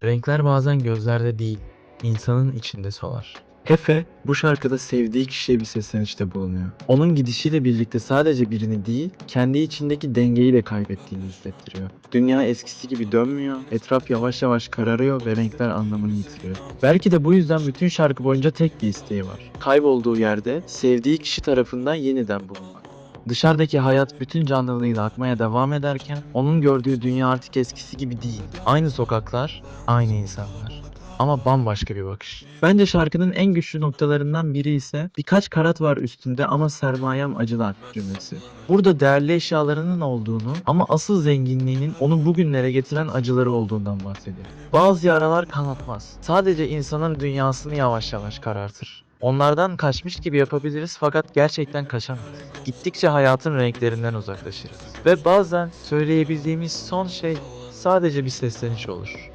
Renkler bazen gözlerde değil, insanın içinde solar. Efe bu şarkıda sevdiği kişiye bir seslenişte bulunuyor. Onun gidişiyle birlikte sadece birini değil, kendi içindeki dengeyi de kaybettiğini hissettiriyor. Dünya eskisi gibi dönmüyor, etraf yavaş yavaş kararıyor ve renkler anlamını yitiriyor. Belki de bu yüzden bütün şarkı boyunca tek bir isteği var. Kaybolduğu yerde sevdiği kişi tarafından yeniden bulunmak. Dışarıdaki hayat bütün canlılığıyla akmaya devam ederken onun gördüğü dünya artık eskisi gibi değil. Aynı sokaklar, aynı insanlar. Ama bambaşka bir bakış. Bence şarkının en güçlü noktalarından biri ise birkaç karat var üstünde ama sermayem acılar cümlesi. Burada değerli eşyalarının olduğunu ama asıl zenginliğinin onu bugünlere getiren acıları olduğundan bahsediyor. Bazı yaralar kanatmaz. Sadece insanın dünyasını yavaş yavaş karartır. Onlardan kaçmış gibi yapabiliriz fakat gerçekten kaçamayız. Gittikçe hayatın renklerinden uzaklaşırız. Ve bazen söyleyebildiğimiz son şey sadece bir sesleniş olur.